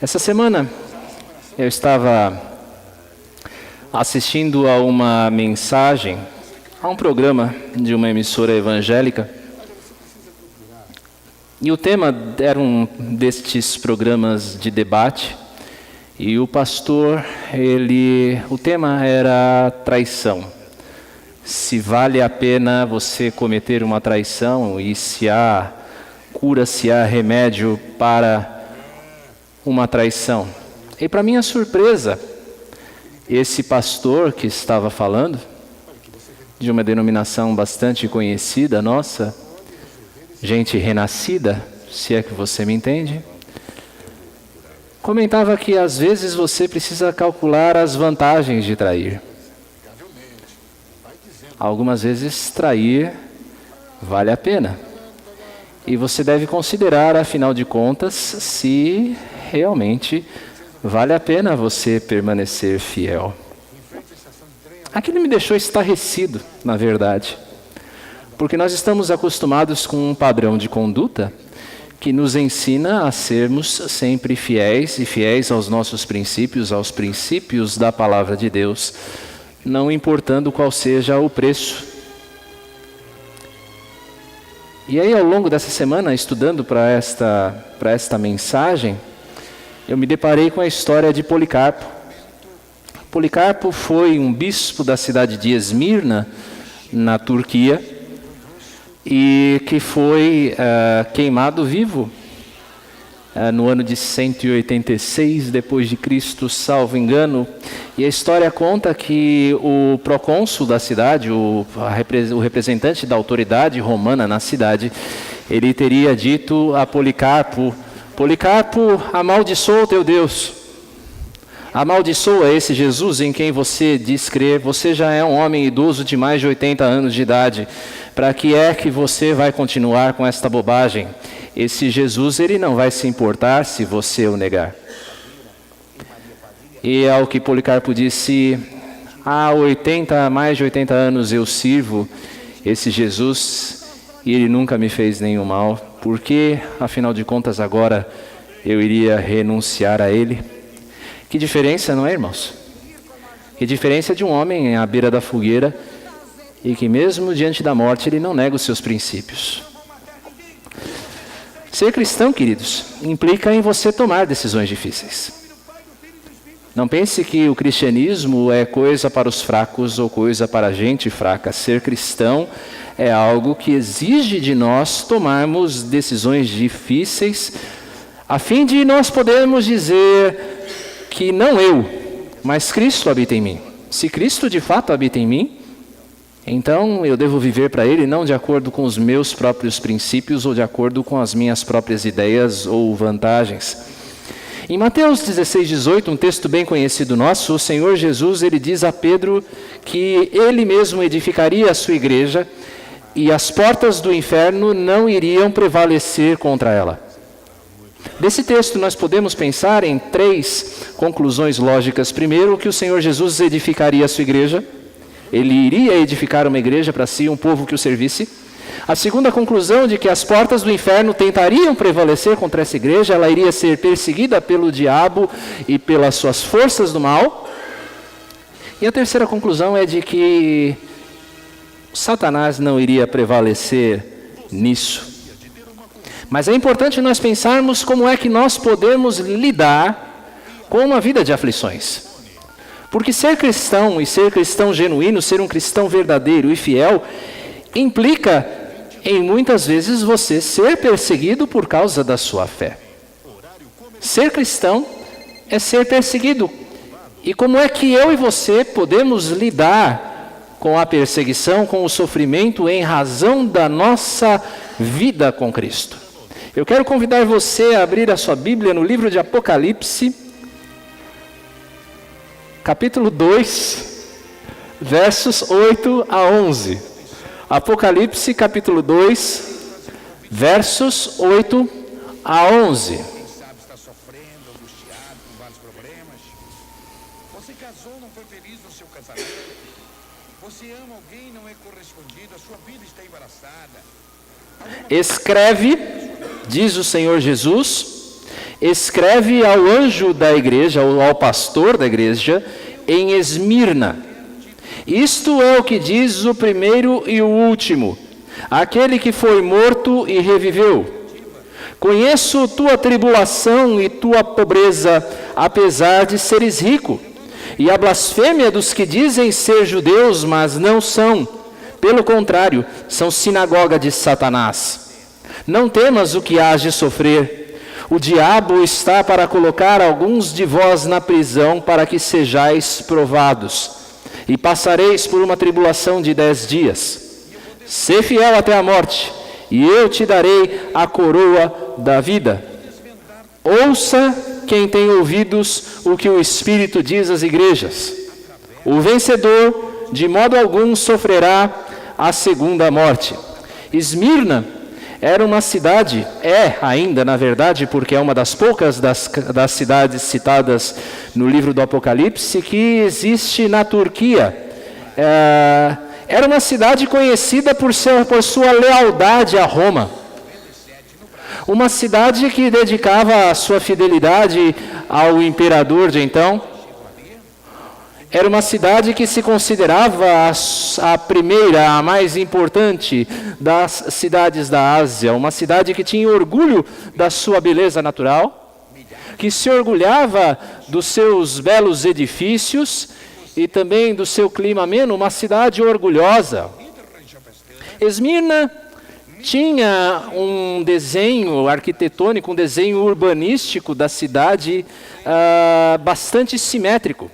Essa semana eu estava assistindo a uma mensagem, a um programa de uma emissora evangélica, e o tema era um destes programas de debate, e o pastor, o tema era traição. Se vale a pena você cometer uma traição e se há cura, se há remédio para uma traição. E para minha surpresa, esse pastor que estava falando, de uma denominação bastante conhecida nossa, gente renascida, se é que você me entende, comentava que às vezes você precisa calcular as vantagens de trair. Algumas vezes trair vale a pena. E você deve considerar, afinal de contas, se realmente vale a pena você permanecer fiel. Aquilo me deixou estarrecido, na verdade. Porque nós estamos acostumados com um padrão de conduta que nos ensina a sermos sempre fiéis e fiéis aos nossos princípios, aos princípios da palavra de Deus, não importando qual seja o preço. E aí, ao longo dessa semana, estudando para esta mensagem, eu me deparei com a história de Policarpo. Policarpo foi um bispo da cidade de Esmirna, na Turquia, e que foi queimado vivo no ano de 186 depois de Cristo, salvo engano. E a história conta que o procônsul da cidade, o representante da autoridade romana na cidade, ele teria dito a Policarpo: Policarpo, amaldiçoa o teu Deus, amaldiçoa esse Jesus em quem você diz crer. Você já é um homem idoso de mais de 80 anos de idade. Para que é que você vai continuar com esta bobagem? Esse Jesus, ele não vai se importar se você o negar. E ao que Policarpo disse: há mais de 80 anos eu sirvo esse Jesus e ele nunca me fez nenhum mal. Por que, afinal de contas, agora eu iria renunciar a ele? Que diferença, não é, irmãos? Que diferença de um homem à beira da fogueira e que mesmo diante da morte ele não nega os seus princípios. Ser cristão, queridos, implica em você tomar decisões difíceis. Não pense que o cristianismo é coisa para os fracos ou coisa para a gente fraca. Ser cristão é algo que exige de nós tomarmos decisões difíceis, a fim de nós podermos dizer que não eu, mas Cristo habita em mim. Se Cristo de fato habita em mim, então eu devo viver para Ele não de acordo com os meus próprios princípios ou de acordo com as minhas próprias ideias ou vantagens. Em Mateus 16:18, um texto bem conhecido nosso, o Senhor Jesus, ele diz a Pedro que Ele mesmo edificaria a sua igreja e as portas do inferno não iriam prevalecer contra ela. Desse texto nós podemos pensar em 3 conclusões lógicas. Primeiro, que o Senhor Jesus edificaria a sua igreja. Ele iria edificar uma igreja para si, um povo que o servisse. A segunda conclusão de que as portas do inferno tentariam prevalecer contra essa igreja, ela iria ser perseguida pelo diabo e pelas suas forças do mal. E a terceira conclusão é de que Satanás não iria prevalecer nisso. Mas é importante nós pensarmos como é que nós podemos lidar com uma vida de aflições. Porque ser cristão e ser cristão genuíno, ser um cristão verdadeiro e fiel, implica em muitas vezes você ser perseguido por causa da sua fé. Ser cristão é ser perseguido. E como é que eu e você podemos lidar com a perseguição, com o sofrimento em razão da nossa vida com Cristo? Eu quero convidar você a abrir a sua Bíblia no livro de Apocalipse, capítulo 2, versos 8 a 11. Apocalipse, capítulo 2, versos 8 a 11. Quem sabe está sofrendo, angustiado, com vários problemas. Você casou, não foi feliz no seu casamento. Você ama alguém, não é correspondido. A sua vida está embaraçada. Escreve, diz o Senhor Jesus, escreve ao anjo da igreja, ou ao pastor da igreja, em Esmirna. Isto é o que diz o primeiro e o último, aquele que foi morto e reviveu. Conheço tua tribulação e tua pobreza, apesar de seres rico, e a blasfêmia dos que dizem ser judeus, mas não são. Pelo contrário, são sinagoga de Satanás. Não temas o que hás de sofrer. O diabo está para colocar alguns de vós na prisão, para que sejais provados, e passareis por uma tribulação de 10 dias. Sê fiel até a morte, e eu te darei a coroa da vida. Ouça quem tem ouvidos o que o Espírito diz às igrejas. O vencedor, de modo algum, sofrerá a segunda morte. Esmirna era uma cidade, ainda na verdade, porque é uma das poucas das cidades citadas no livro do Apocalipse, que existe na Turquia. Era uma cidade conhecida por sua lealdade a Roma. Uma cidade que dedicava a sua fidelidade ao imperador de então. Era uma cidade que se considerava a primeira, a mais importante das cidades da Ásia. Uma cidade que tinha orgulho da sua beleza natural, que se orgulhava dos seus belos edifícios e também do seu clima ameno, uma cidade orgulhosa. Esmirna tinha um desenho arquitetônico, um desenho urbanístico da cidade bastante simétrico.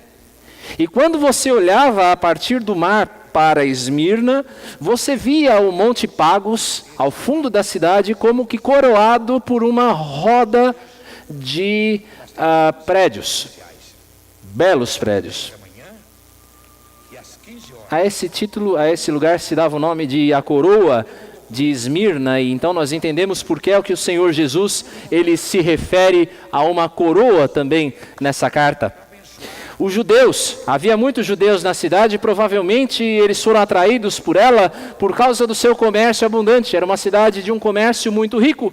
E quando você olhava a partir do mar para Esmirna, você via o Monte Pagos ao fundo da cidade como que coroado por uma roda de prédios, belos prédios. A esse lugar se dava o nome de a coroa de Esmirna, e então nós entendemos por que é o que o Senhor Jesus, ele se refere a uma coroa também nessa carta. Os judeus, havia muitos judeus na cidade, e provavelmente eles foram atraídos por ela por causa do seu comércio abundante. Era uma cidade de um comércio muito rico.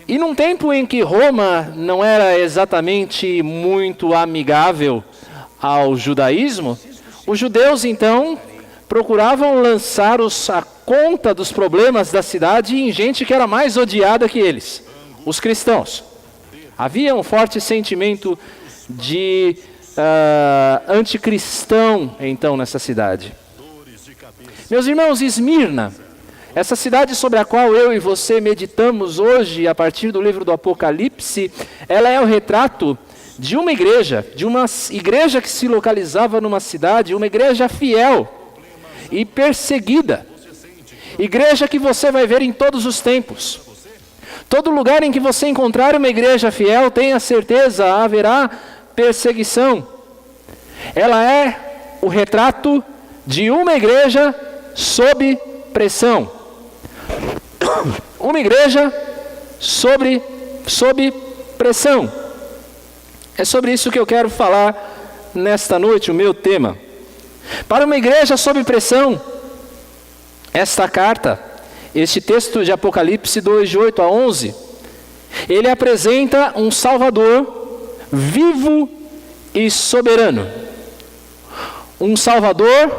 E num tempo em que Roma não era exatamente muito amigável ao judaísmo, os judeus então procuravam lançar a conta dos problemas da cidade em gente que era mais odiada que eles, os cristãos. Havia um forte sentimento de anticristão, então, nessa cidade. Meus irmãos, Esmirna, essa cidade sobre a qual eu e você meditamos hoje, a partir do livro do Apocalipse, ela é o retrato de uma igreja que se localizava numa cidade, uma igreja fiel e perseguida. Igreja que você vai ver em todos os tempos. Todo lugar em que você encontrar uma igreja fiel, tenha certeza, haverá perseguição. Ela é o retrato de uma igreja sob pressão. Uma igreja sob pressão. É sobre isso que eu quero falar nesta noite, o meu tema. Para uma igreja sob pressão, esta carta, este texto de Apocalipse 2, de 8 a 11, ele apresenta um Salvador vivo e soberano. Um Salvador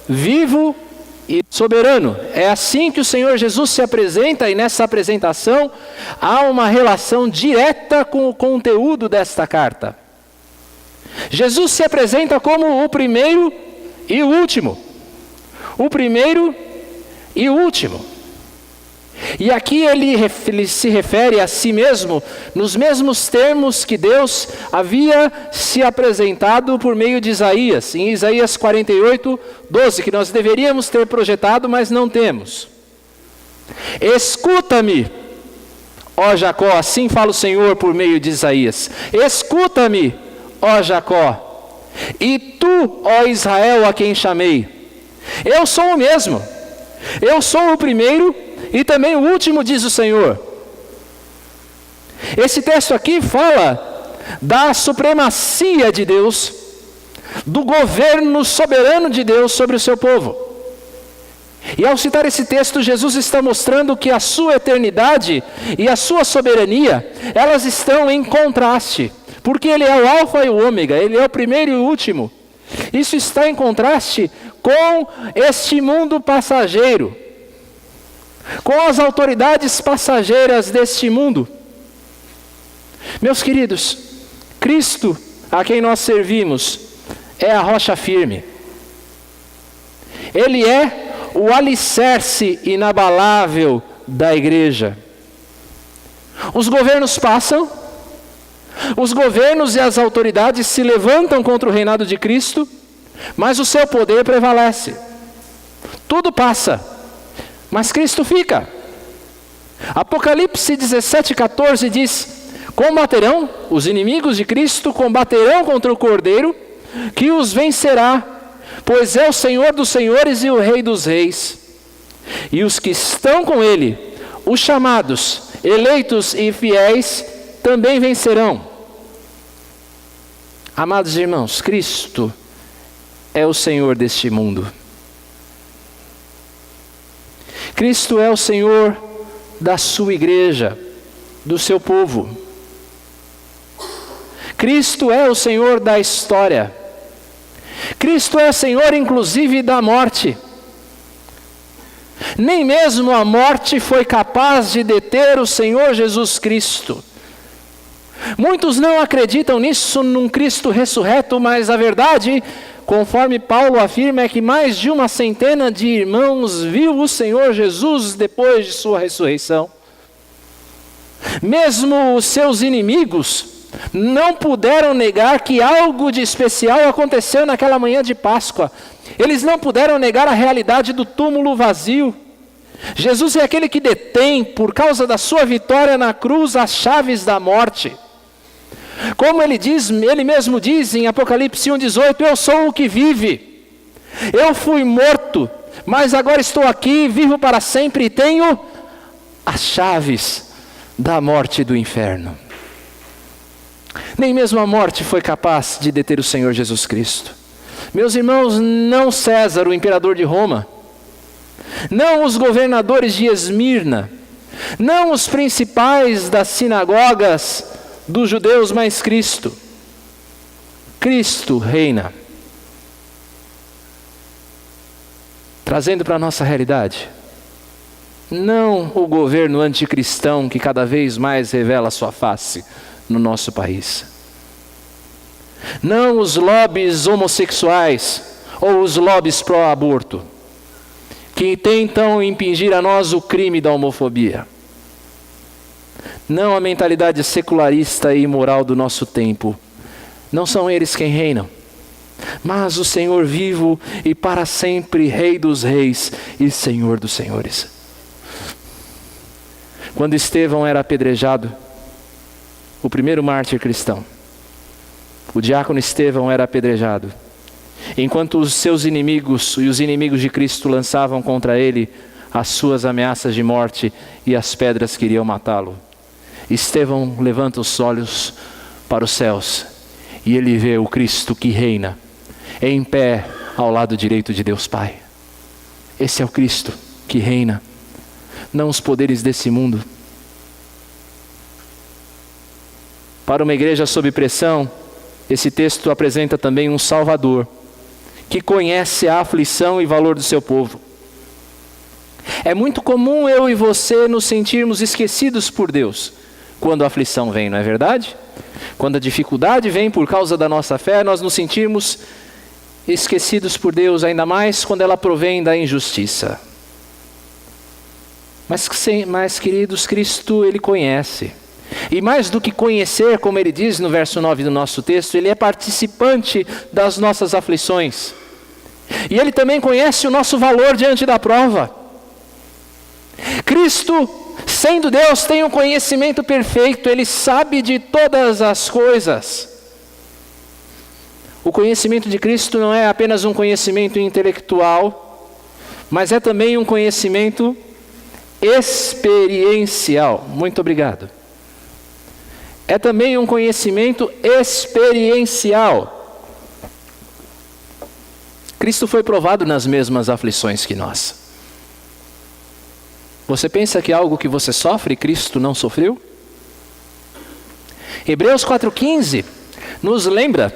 vivo e soberano. É assim que o Senhor Jesus se apresenta, e nessa apresentação há uma relação direta com o conteúdo desta carta. Jesus se apresenta como o primeiro e o último. O primeiro e o último. E aqui ele se refere a si mesmo nos mesmos termos que Deus havia se apresentado por meio de Isaías, em Isaías 48, 12, que nós deveríamos ter projetado, mas não temos. Escuta-me, ó Jacó, assim fala o Senhor por meio de Isaías. Escuta-me, ó Jacó, e tu, ó Israel, a quem chamei. Eu sou o mesmo, eu sou o primeiro e também o último, diz o Senhor. Esse texto aqui fala da supremacia de Deus, do governo soberano de Deus sobre o seu povo. E ao citar esse texto, Jesus está mostrando que a sua eternidade e a sua soberania, elas estão em contraste, porque ele é o alfa e o ômega, ele é o primeiro e o último. Isso está em contraste com este mundo passageiro, com as autoridades passageiras deste mundo. Meus queridos, Cristo, a quem nós servimos, é a rocha firme. Ele é o alicerce inabalável da igreja. Os governos passam, os governos e as autoridades se levantam contra o reinado de Cristo, mas o seu poder prevalece. Tudo passa, mas Cristo fica. Apocalipse 17:14 diz: combaterão, os inimigos de Cristo combaterão contra o Cordeiro, que os vencerá, pois é o Senhor dos senhores e o Rei dos reis. E os que estão com ele, os chamados, eleitos e fiéis, também vencerão. Amados irmãos, Cristo é o Senhor deste mundo. Cristo é o Senhor da sua igreja, do seu povo. Cristo é o Senhor da história. Cristo é o Senhor, inclusive, da morte. Nem mesmo a morte foi capaz de deter o Senhor Jesus Cristo. Muitos não acreditam nisso, num Cristo ressurreto, mas a verdade, conforme Paulo afirma, é que mais de 100 de irmãos viu o Senhor Jesus depois de sua ressurreição. Mesmo os seus inimigos não puderam negar que algo de especial aconteceu naquela manhã de Páscoa. Eles não puderam negar a realidade do túmulo vazio. Jesus é aquele que detém, por causa da sua vitória na cruz, as chaves da morte. Como ele mesmo diz em Apocalipse 1:18, eu sou o que vive. Eu fui morto, mas agora estou aqui, vivo para sempre e tenho as chaves da morte e do inferno. Nem mesmo a morte foi capaz de deter o Senhor Jesus Cristo. Meus irmãos, não César, o imperador de Roma, não os governadores de Esmirna, não os principais das sinagogas dos judeus, mas Cristo. Cristo reina. Trazendo para a nossa realidade, não o governo anticristão que cada vez mais revela sua face no nosso país. Não os lobbies homossexuais ou os lobbies pró-aborto, que tentam impingir a nós o crime da homofobia. Não a mentalidade secularista e imoral do nosso tempo. Não são eles quem reinam, mas o Senhor vivo e para sempre, Rei dos reis e Senhor dos senhores. Quando Estevão era apedrejado, o primeiro mártir cristão, o diácono Estevão era apedrejado, enquanto os seus inimigos e os inimigos de Cristo lançavam contra ele as suas ameaças de morte e as pedras que iriam matá-lo. Estevão levanta os olhos para os céus e ele vê o Cristo que reina em pé ao lado direito de Deus Pai. Esse é o Cristo que reina, não os poderes desse mundo. Para uma igreja sob pressão, esse texto apresenta também um Salvador, que conhece a aflição e valor do seu povo. É muito comum eu e você nos sentirmos esquecidos por Deus quando a aflição vem, não é verdade? Quando a dificuldade vem por causa da nossa fé, nós nos sentimos esquecidos por Deus, ainda mais quando ela provém da injustiça. Mas queridos, Cristo, Ele conhece. E mais do que conhecer, como Ele diz no verso 9 do nosso texto, Ele é participante das nossas aflições. E Ele também conhece o nosso valor diante da prova. Cristo, sendo Deus, tem um conhecimento perfeito, Ele sabe de todas as coisas. O conhecimento de Cristo não é apenas um conhecimento intelectual, mas é também um conhecimento experiencial. Muito obrigado. É também um conhecimento experiencial. Cristo foi provado nas mesmas aflições que nós. Você pensa que algo que você sofre, Cristo não sofreu? Hebreus 4,15 nos lembra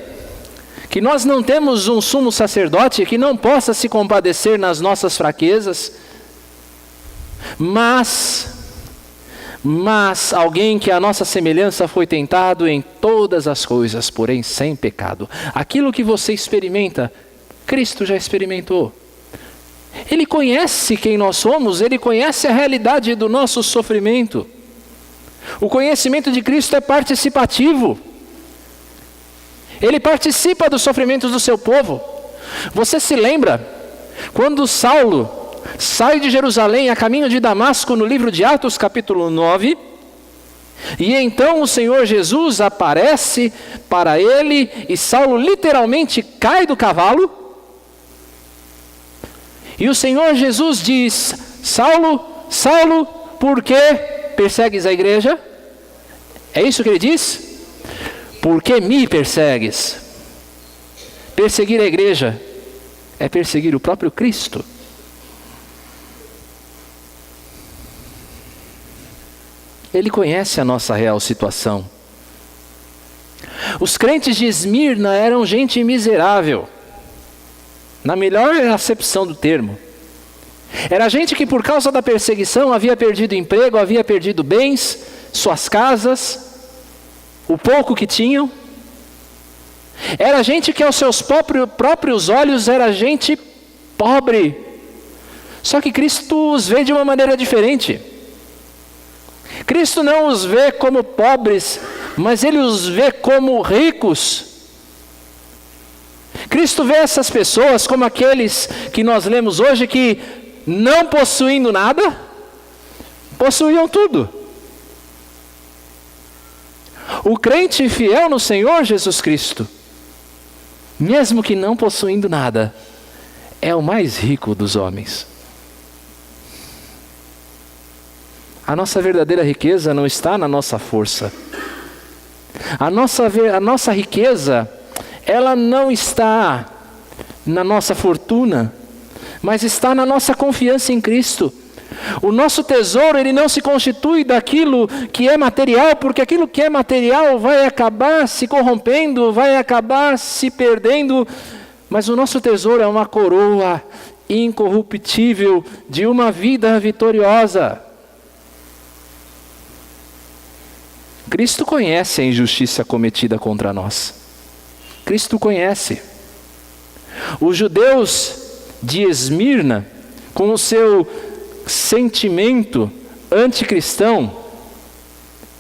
que nós não temos um sumo sacerdote que não possa se compadecer nas nossas fraquezas, mas alguém que a nossa semelhança foi tentado em todas as coisas, porém sem pecado. Aquilo que você experimenta, Cristo já experimentou. Ele conhece quem nós somos, Ele conhece a realidade do nosso sofrimento. O conhecimento de Cristo é participativo. Ele participa dos sofrimentos do seu povo. Você se lembra quando Saulo sai de Jerusalém a caminho de Damasco no livro de Atos capítulo 9, e então o Senhor Jesus aparece para ele e Saulo literalmente cai do cavalo, e o Senhor Jesus diz: Saulo, Saulo, por que persegues a igreja? É isso que ele diz? Por que me persegues? Perseguir a igreja é perseguir o próprio Cristo. Ele conhece a nossa real situação. Os crentes de Esmirna eram gente miserável, na melhor acepção do termo. Era gente que por causa da perseguição havia perdido emprego, havia perdido bens, suas casas, o pouco que tinham. Era gente que aos seus próprios olhos era gente pobre. Só que Cristo os vê de uma maneira diferente. Cristo não os vê como pobres, mas Ele os vê como ricos. Cristo vê essas pessoas como aqueles que nós lemos hoje que, não possuindo nada, possuíam tudo. O crente fiel no Senhor Jesus Cristo, mesmo que não possuindo nada, é o mais rico dos homens. A nossa verdadeira riqueza não está na nossa força. A nossa riqueza, ela não está na nossa fortuna, mas está na nossa confiança em Cristo. O nosso tesouro, ele não se constitui daquilo que é material, porque aquilo que é material vai acabar se corrompendo, vai acabar se perdendo, mas o nosso tesouro é uma coroa incorruptível de uma vida vitoriosa. Cristo conhece a injustiça cometida contra nós. Cristo conhece. Os judeus de Esmirna, com o seu sentimento anticristão,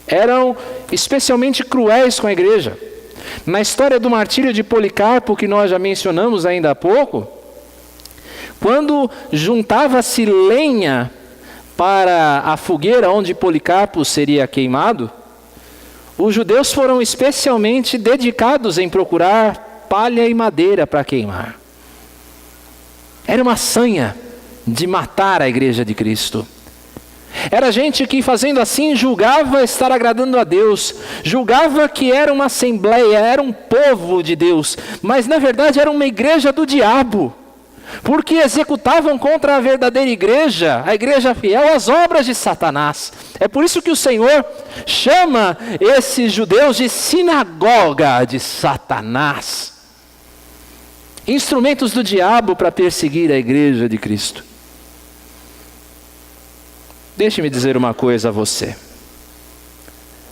eram especialmente cruéis com a igreja. Na história do martírio de Policarpo, que nós já mencionamos ainda há pouco, quando juntava-se lenha para a fogueira onde Policarpo seria queimado, os judeus foram especialmente dedicados em procurar palha e madeira para queimar. Era uma sanha de matar a igreja de Cristo. Era gente que fazendo assim julgava estar agradando a Deus, julgava que era uma assembleia, era um povo de Deus, mas na verdade era uma igreja do diabo, porque executavam contra a verdadeira igreja, a igreja fiel, as obras de Satanás. É por isso que o Senhor chama esses judeus de sinagoga de Satanás, instrumentos do diabo para perseguir a igreja de Cristo. Deixe-me dizer uma coisa a você.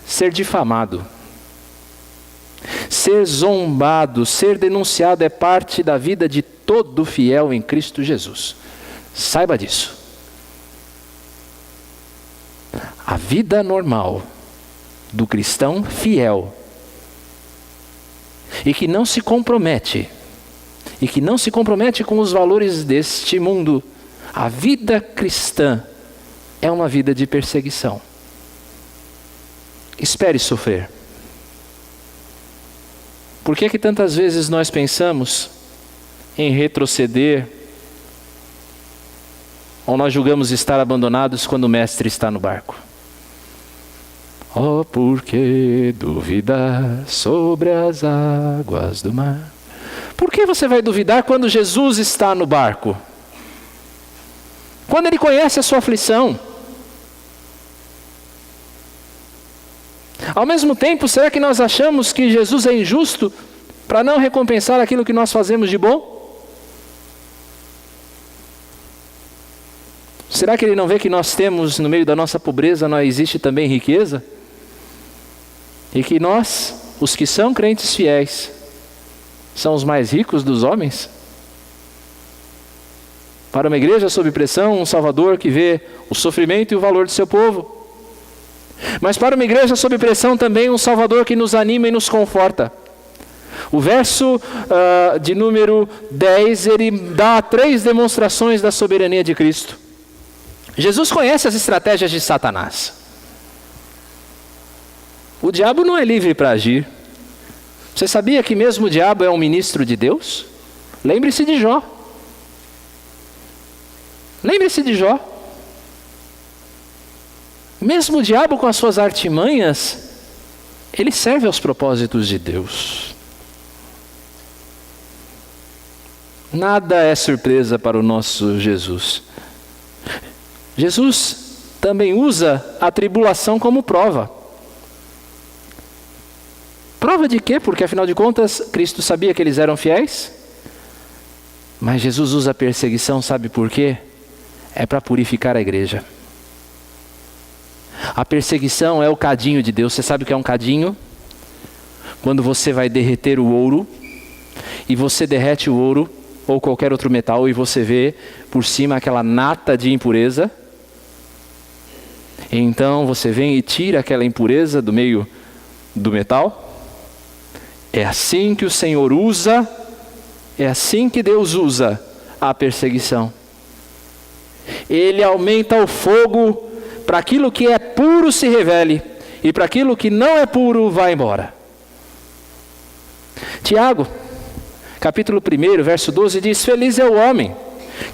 Ser difamado, ser zombado, ser denunciado é parte da vida de todo fiel em Cristo Jesus. Saiba disso. A vida normal do cristão fiel e que não se compromete com os valores deste mundo, a vida cristã é uma vida de perseguição. Espere sofrer. Por que tantas vezes nós pensamos em retroceder, ou nós julgamos estar abandonados quando o mestre está no barco? Oh, por que duvidar sobre as águas do mar? Por que você vai duvidar quando Jesus está no barco? Quando Ele conhece a sua aflição, Ao mesmo tempo, será que nós achamos que Jesus é injusto para não recompensar aquilo que nós fazemos de bom? Será que Ele não vê que nós temos, no meio da nossa pobreza, não existe também riqueza? E que nós, os que são crentes fiéis, são os mais ricos dos homens? Para uma igreja sob pressão, um Salvador que vê o sofrimento e o valor de seu povo. Mas para uma igreja sob pressão também, um Salvador que nos anima e nos conforta. O verso de número 10, ele dá 3 demonstrações da soberania de Cristo. Jesus conhece as estratégias de Satanás. O diabo não é livre para agir. Você sabia que mesmo o diabo é um ministro de Deus? Lembre-se de Jó. Lembre-se de Jó. Mesmo o diabo com as suas artimanhas, ele serve aos propósitos de Deus. Nada é surpresa para o nosso Jesus. Jesus também usa a tribulação como prova. Prova de quê? Porque afinal de contas, Cristo sabia que eles eram fiéis. Mas Jesus usa a perseguição, sabe por quê? É para purificar a igreja. A perseguição é o cadinho de Deus. Você sabe o que é um cadinho? Quando você vai derreter o ouro, e você derrete o ouro, ou qualquer outro metal, e você vê por cima aquela nata de impureza. Então você vem e tira aquela impureza do meio do metal. É assim que o Senhor usa, é assim que Deus usa a perseguição. Ele aumenta o fogo para aquilo que é puro se revele, e para aquilo que não é puro vá embora. Tiago, capítulo 1, verso 12 diz: Feliz é o homem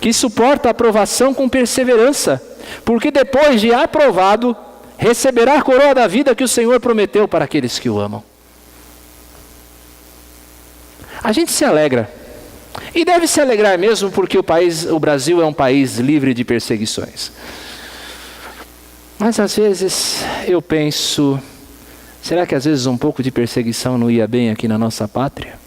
que suporta a provação com perseverança, porque depois de aprovado, receberá a coroa da vida que o Senhor prometeu para aqueles que o amam. A gente se alegra, e deve se alegrar mesmo, porque o Brasil é um país livre de perseguições. Mas às vezes eu penso, será que às vezes um pouco de perseguição não ia bem aqui na nossa pátria?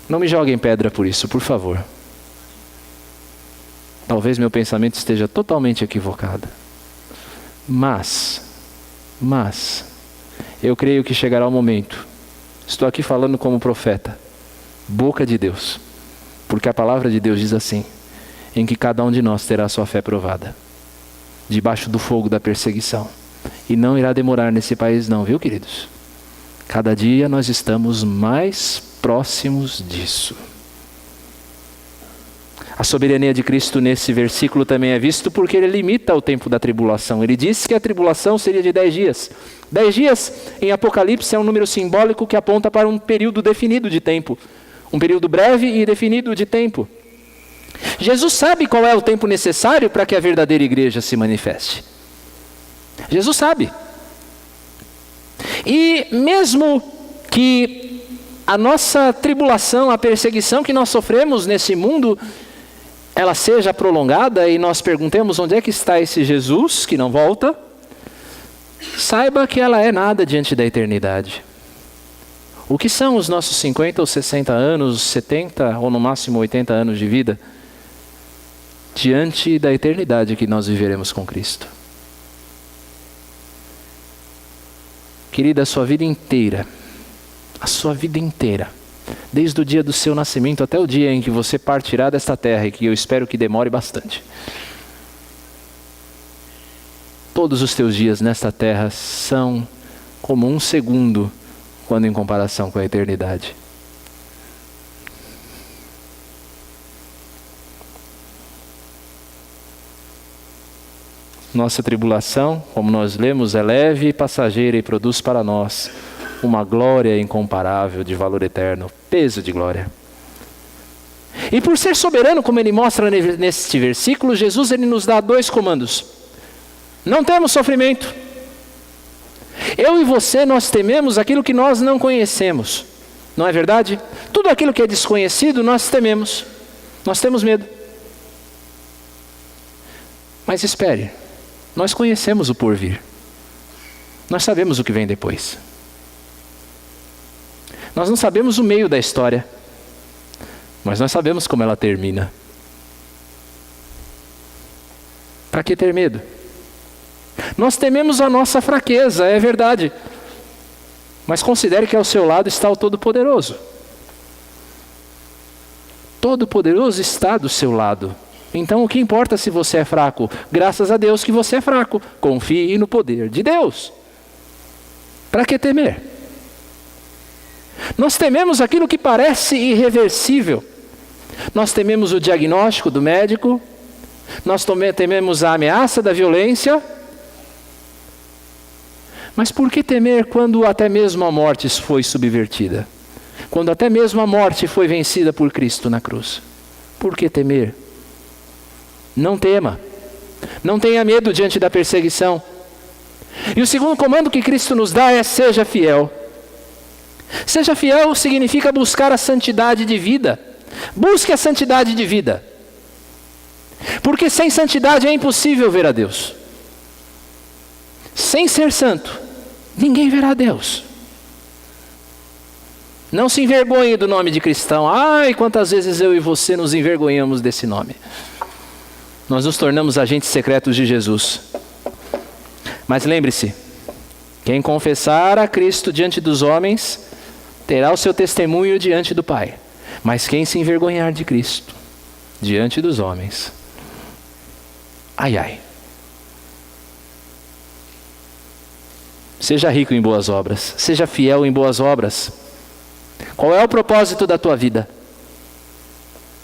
Não me joguem pedra por isso, por favor. Talvez meu pensamento esteja totalmente equivocado. Mas, eu creio que chegará o momento, estou aqui falando como profeta, boca de Deus, porque a palavra de Deus diz assim, em que cada um de nós terá a sua fé provada, debaixo do fogo da perseguição. E não irá demorar nesse país não, viu, queridos? Cada dia nós estamos mais próximos disso. A soberania de Cristo nesse versículo também é visto porque ele limita o tempo da tribulação. Ele disse que a tribulação seria de 10 dias. 10 dias em Apocalipse é um número simbólico que aponta para um período definido de tempo. Um período breve e definido de tempo. Jesus sabe qual é o tempo necessário para que a verdadeira igreja se manifeste. Jesus sabe. E mesmo que a nossa tribulação, a perseguição que nós sofremos nesse mundo, ela seja prolongada e nós perguntemos onde é que está esse Jesus que não volta, saiba que ela é nada diante da eternidade. O que são os nossos 50 ou 60 anos, 70 ou no máximo 80 anos de vida, diante da eternidade que nós viveremos com Cristo? Querida, a sua vida inteira, desde o dia do seu nascimento até o dia em que você partirá desta terra, e que eu espero que demore bastante, todos os teus dias nesta terra são como um segundo, quando em comparação com a eternidade. Nossa tribulação, como nós lemos, é leve e passageira e produz para nós uma glória incomparável de valor eterno, peso de glória. E por ser soberano, como ele mostra neste versículo, Jesus ele nos dá 2 comandos. Não temos sofrimento. Eu e você, nós tememos aquilo que nós não conhecemos. Não é verdade? Tudo aquilo que é desconhecido, nós tememos. Nós temos medo. Mas espere. Nós conhecemos o porvir. Nós sabemos o que vem depois. Nós não sabemos o meio da história, mas nós sabemos como ela termina. Para que ter medo? Nós tememos a nossa fraqueza, é verdade. Mas considere que ao seu lado está o Todo-Poderoso. Todo-Poderoso está do seu lado. Então o que importa se você é fraco? Graças a Deus que você é fraco. Confie no poder de Deus. Para que temer? Nós tememos aquilo que parece irreversível. Nós tememos o diagnóstico do médico. Nós tememos a ameaça da violência. Mas por que temer quando até mesmo a morte foi subvertida? Quando até mesmo a morte foi vencida por Cristo na cruz? Por que temer? Não tema. Não tenha medo diante da perseguição. E o segundo comando que Cristo nos dá é: seja fiel. Seja fiel significa buscar a santidade de vida. Busque a santidade de vida. Porque sem santidade é impossível ver a Deus. Sem ser santo, ninguém verá Deus. Não se envergonhe do nome de cristão. Ai, quantas vezes eu e você nos envergonhamos desse nome. Nós nos tornamos agentes secretos de Jesus. Mas lembre-se, quem confessar a Cristo diante dos homens, terá o seu testemunho diante do Pai. Mas quem se envergonhar de Cristo diante dos homens, ai, ai. Seja rico em boas obras. Seja fiel em boas obras. Qual é o propósito da tua vida?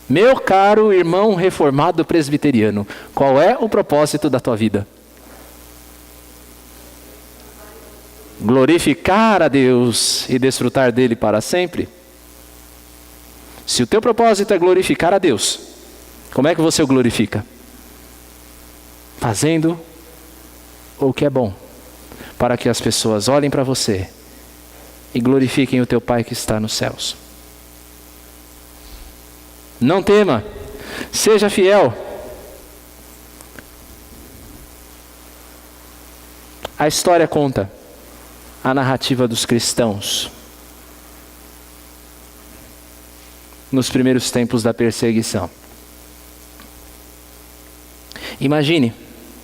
Meu caro irmão reformado presbiteriano, qual é o propósito da tua vida? Glorificar a Deus e desfrutar dele para sempre? Se o teu propósito é glorificar a Deus, como é que você o glorifica? Fazendo o que é bom, para que as pessoas olhem para você e glorifiquem o teu Pai que está nos céus. Não tema, seja fiel. A história conta a narrativa dos cristãos nos primeiros tempos da perseguição. Imagine,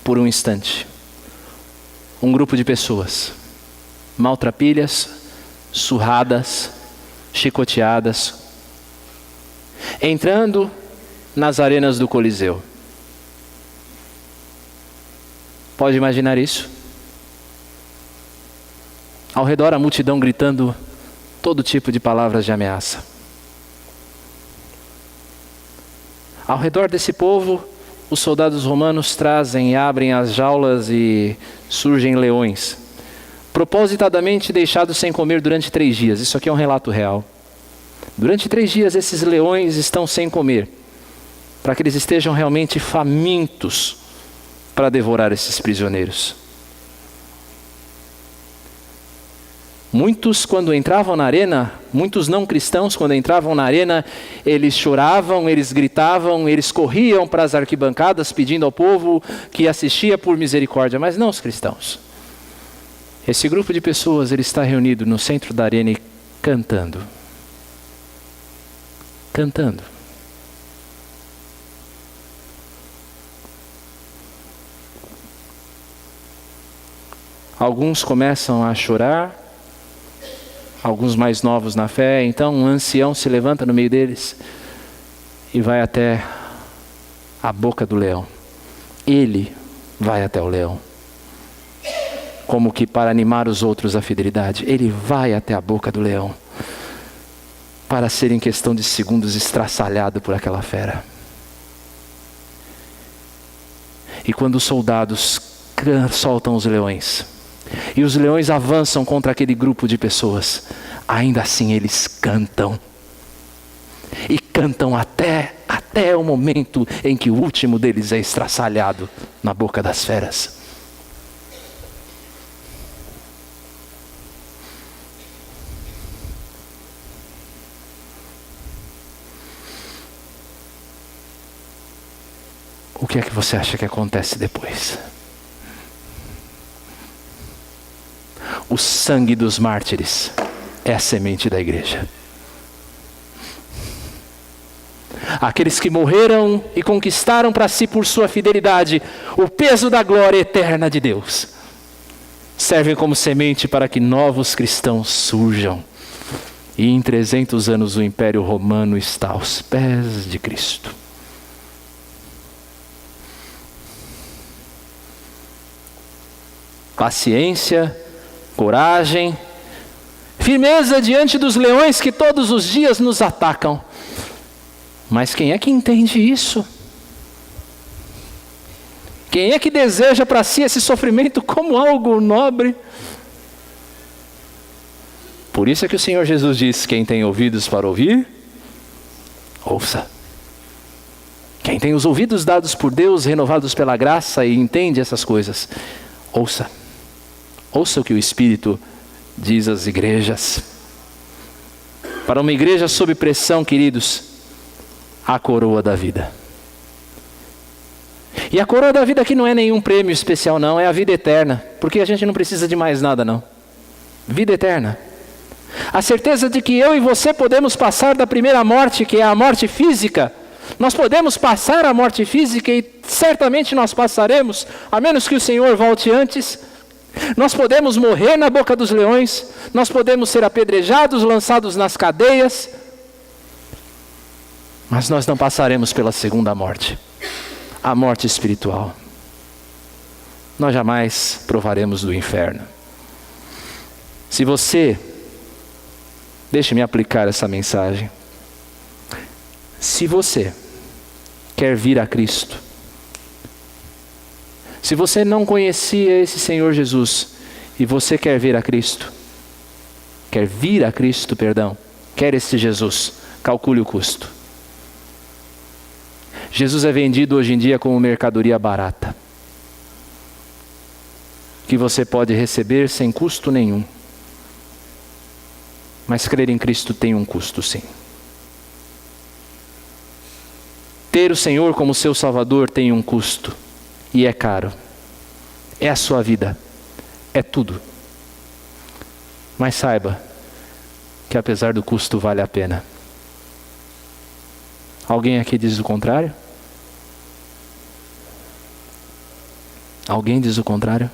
por um instante, um grupo de pessoas maltrapilhas, surradas, chicoteadas, entrando nas arenas do Coliseu. Pode imaginar isso? Ao redor a multidão gritando todo tipo de palavras de ameaça. Ao redor desse povo, os soldados romanos trazem e abrem as jaulas e surgem leões, propositadamente deixados sem comer durante 3 dias. Isso aqui é um relato real. Durante 3 dias esses leões estão sem comer, para que eles estejam realmente famintos para devorar esses prisioneiros. Muitos, quando entravam na arena, muitos não cristãos, quando entravam na arena, eles choravam, eles gritavam, eles corriam para as arquibancadas pedindo ao povo que assistia por misericórdia, mas não os cristãos. Esse grupo de pessoas, ele está reunido no centro da arena e cantando. Cantando. Alguns começam a chorar, alguns mais novos na fé. Então um ancião se levanta no meio deles e vai até a boca do leão. Ele vai até o leão, como que para animar os outros à fidelidade. Ele vai até a boca do leão, para ser em questão de segundos estraçalhado por aquela fera. E quando os soldados soltam os leões, e os leões avançam contra aquele grupo de pessoas, ainda assim eles cantam. E cantam até o momento em que o último deles é estraçalhado na boca das feras. O que é que você acha que acontece depois? O sangue dos mártires é a semente da igreja. Aqueles que morreram e conquistaram para si por sua fidelidade o peso da glória eterna de Deus, servem como semente para que novos cristãos surjam. E em 300 anos o Império Romano está aos pés de Cristo. Paciência, coragem, firmeza diante dos leões que todos os dias nos atacam. Mas quem é que entende isso? Quem é que deseja para si esse sofrimento como algo nobre? Por isso é que o Senhor Jesus diz: quem tem ouvidos para ouvir, ouça. Quem tem os ouvidos dados por Deus, renovados pela graça e entende essas coisas, ouça. Ouça o que o Espírito diz às igrejas. Para uma igreja sob pressão, queridos, a coroa da vida. E a coroa da vida aqui não é nenhum prêmio especial não, é a vida eterna. Porque a gente não precisa de mais nada não. Vida eterna. A certeza de que eu e você podemos passar da primeira morte, que é a morte física. Nós podemos passar a morte física e certamente nós passaremos, a menos que o Senhor volte antes. Nós podemos morrer na boca dos leões, nós podemos ser apedrejados, lançados nas cadeias, mas nós não passaremos pela segunda morte, a morte espiritual. Nós jamais provaremos do inferno. Se você, deixe-me aplicar essa mensagem, se você quer vir a Cristo, se você não conhecia esse Senhor Jesus e você quer vir a Cristo, quer esse Jesus, calcule o custo. Jesus é vendido hoje em dia como mercadoria barata, que você pode receber sem custo nenhum. Mas crer em Cristo tem um custo, sim. Ter o Senhor como seu Salvador tem um custo. E é caro. É a sua vida. É tudo. Mas saiba que apesar do custo vale a pena. Alguém aqui diz o contrário? Alguém diz o contrário?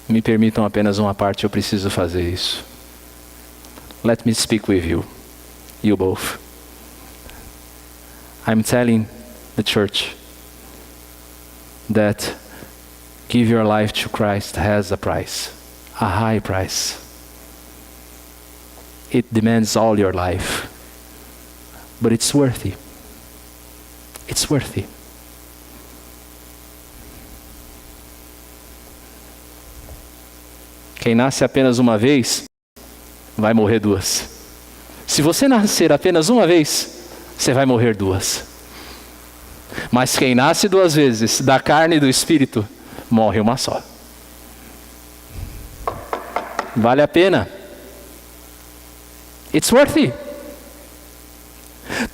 Me permitam apenas uma parte, eu preciso fazer isso. Let me speak with you, you both. I'm telling the church that give your life to Christ has a price, a high price. It demands all your life, but it's worthy. It's worthy. Quem nasce apenas uma vez, vai morrer duas. Se você nascer apenas uma vez, você vai morrer duas. Mas quem nasce duas vezes, da carne e do Espírito, morre uma só. Vale a pena. It's worthy.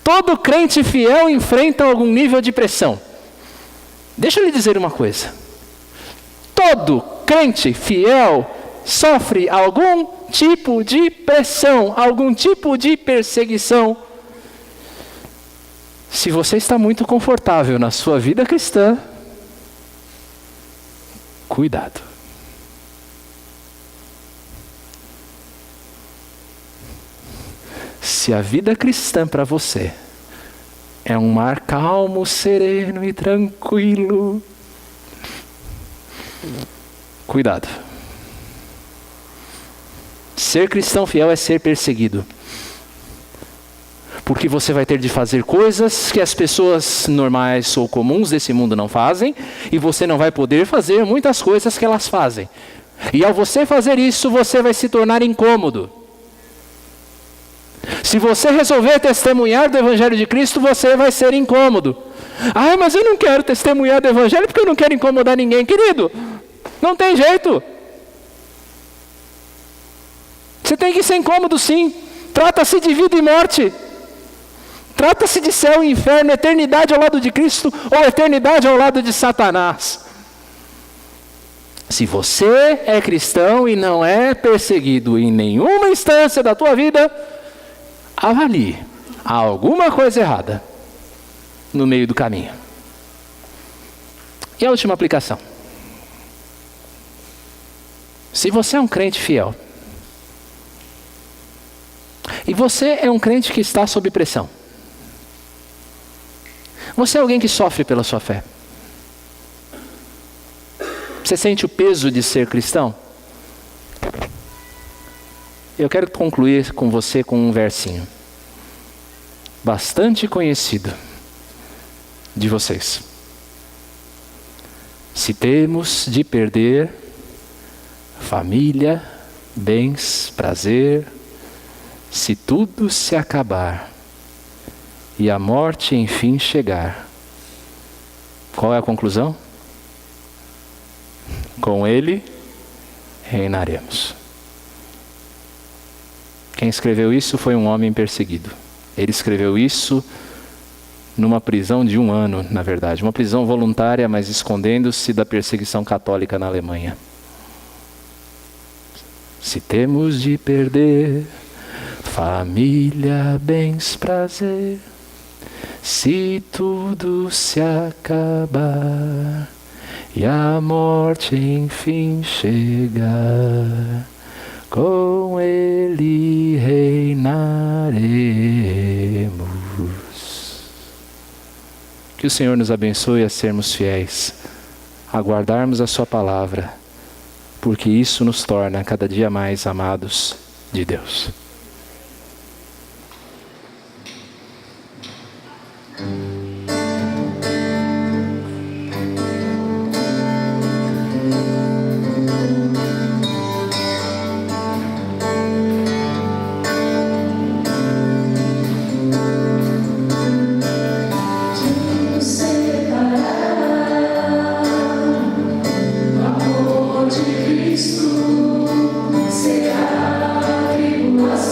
Todo crente fiel enfrenta algum nível de pressão. Deixa eu lhe dizer uma coisa. Todo crente fiel sofre algum tipo de pressão, algum tipo de perseguição. Se você está muito confortável na sua vida cristã, cuidado. Se a vida cristã para você é um mar calmo, sereno e tranquilo, cuidado. Ser cristão fiel é ser perseguido. Porque você vai ter de fazer coisas que as pessoas normais ou comuns desse mundo não fazem, e você não vai poder fazer muitas coisas que elas fazem. E ao você fazer isso, você vai se tornar incômodo. Se você resolver testemunhar do Evangelho de Cristo, você vai ser incômodo. Ah, mas eu não quero testemunhar do Evangelho porque eu não quero incomodar ninguém. Querido, não tem jeito. Você tem que ser incômodo sim. Trata-se de vida e morte. Trata-se de céu e inferno, eternidade ao lado de Cristo ou eternidade ao lado de Satanás. Se você é cristão e não é perseguido em nenhuma instância da tua vida, avalie. Há alguma coisa errada no meio do caminho. E a última aplicação. Se você é um crente fiel, e você é um crente que está sob pressão, você é alguém que sofre pela sua fé, você sente o peso de ser cristão? Eu quero concluir com você com um versinho bastante conhecido de vocês. Se temos de perder família, bens, prazer, se tudo se acabar e a morte enfim chegar, qual é a conclusão? Com Ele reinaremos. Quem escreveu isso foi um homem perseguido. Ele escreveu isso numa prisão de 1 ano, na verdade. Uma prisão voluntária, mas escondendo-se da perseguição católica na Alemanha. Se temos de perder família, bens, prazer, se tudo se acabar e a morte enfim chegar, com Ele reinaremos. Que o Senhor nos abençoe a sermos fiéis, a guardarmos a sua palavra, porque isso nos torna cada dia mais amados de Deus. Será tribulação.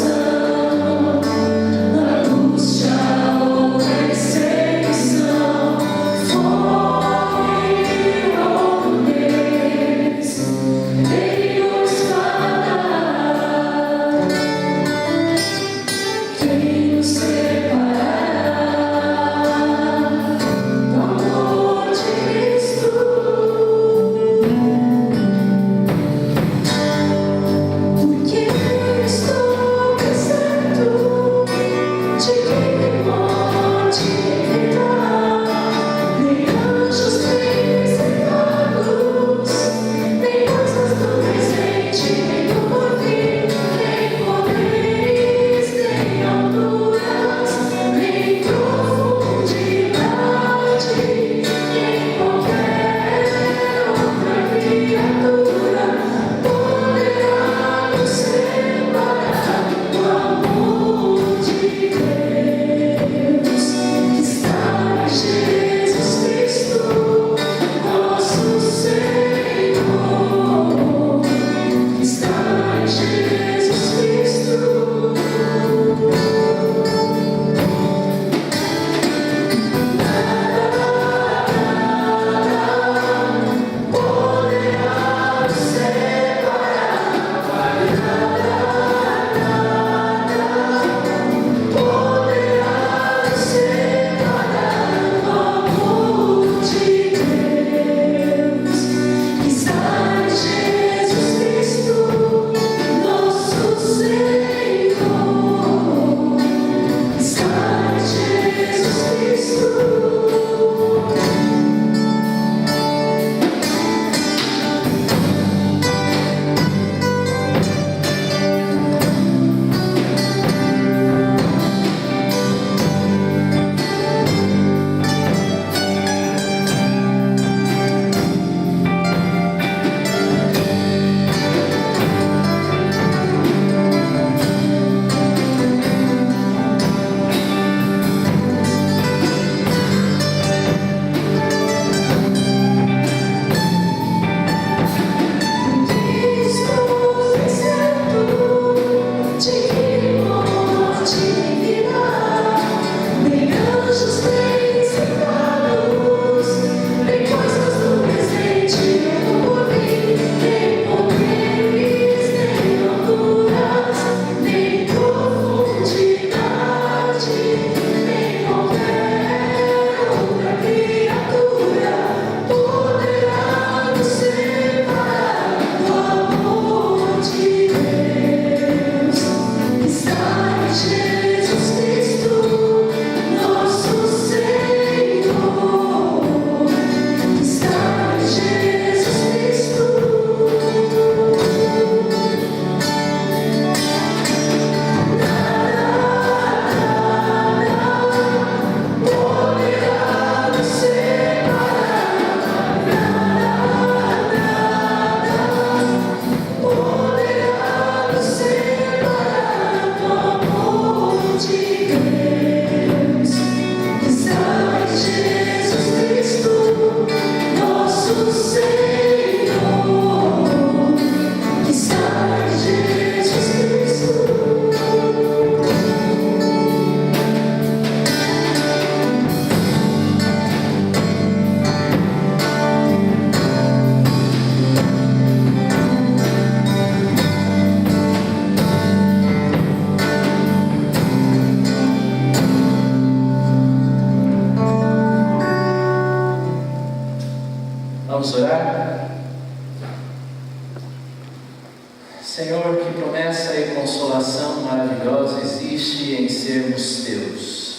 orar? Senhor, que promessa e consolação maravilhosa existe em sermos teus.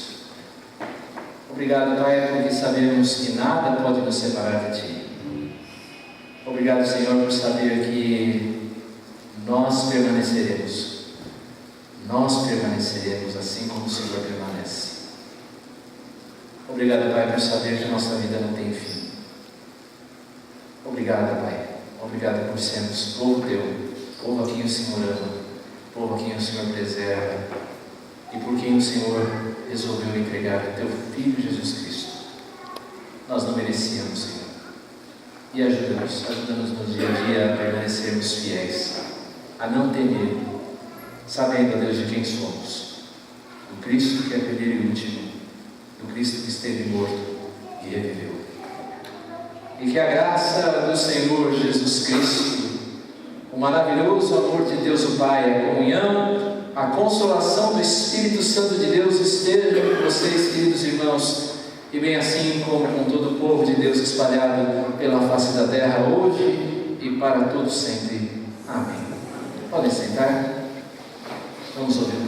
Obrigado, Pai, porque sabemos que nada pode nos separar de Ti. Obrigado, Senhor, por saber que nós permaneceremos. Nós permaneceremos assim como o Senhor permanece. Obrigado, Pai, por saber que a nossa vida não tem fim. Obrigado, Pai. Obrigado por sermos povo Teu. Povo a quem o Senhor ama, povo a quem o Senhor preserva e por quem o Senhor resolveu entregar o Teu Filho Jesus Cristo. Nós não merecíamos, Senhor. E ajuda-nos no dia a dia a permanecermos fiéis, a não temer, sabendo, Deus, de quem somos, do Cristo que é primeiro e último, do Cristo que esteve morto e reviveu. E que a graça do Senhor Jesus Cristo, o maravilhoso amor de Deus o Pai, a comunhão, a consolação do Espírito Santo de Deus esteja com vocês, queridos irmãos, e bem assim como com todo o povo de Deus espalhado pela face da terra, hoje e para todos sempre. Amém. Podem sentar. Vamos ouvir.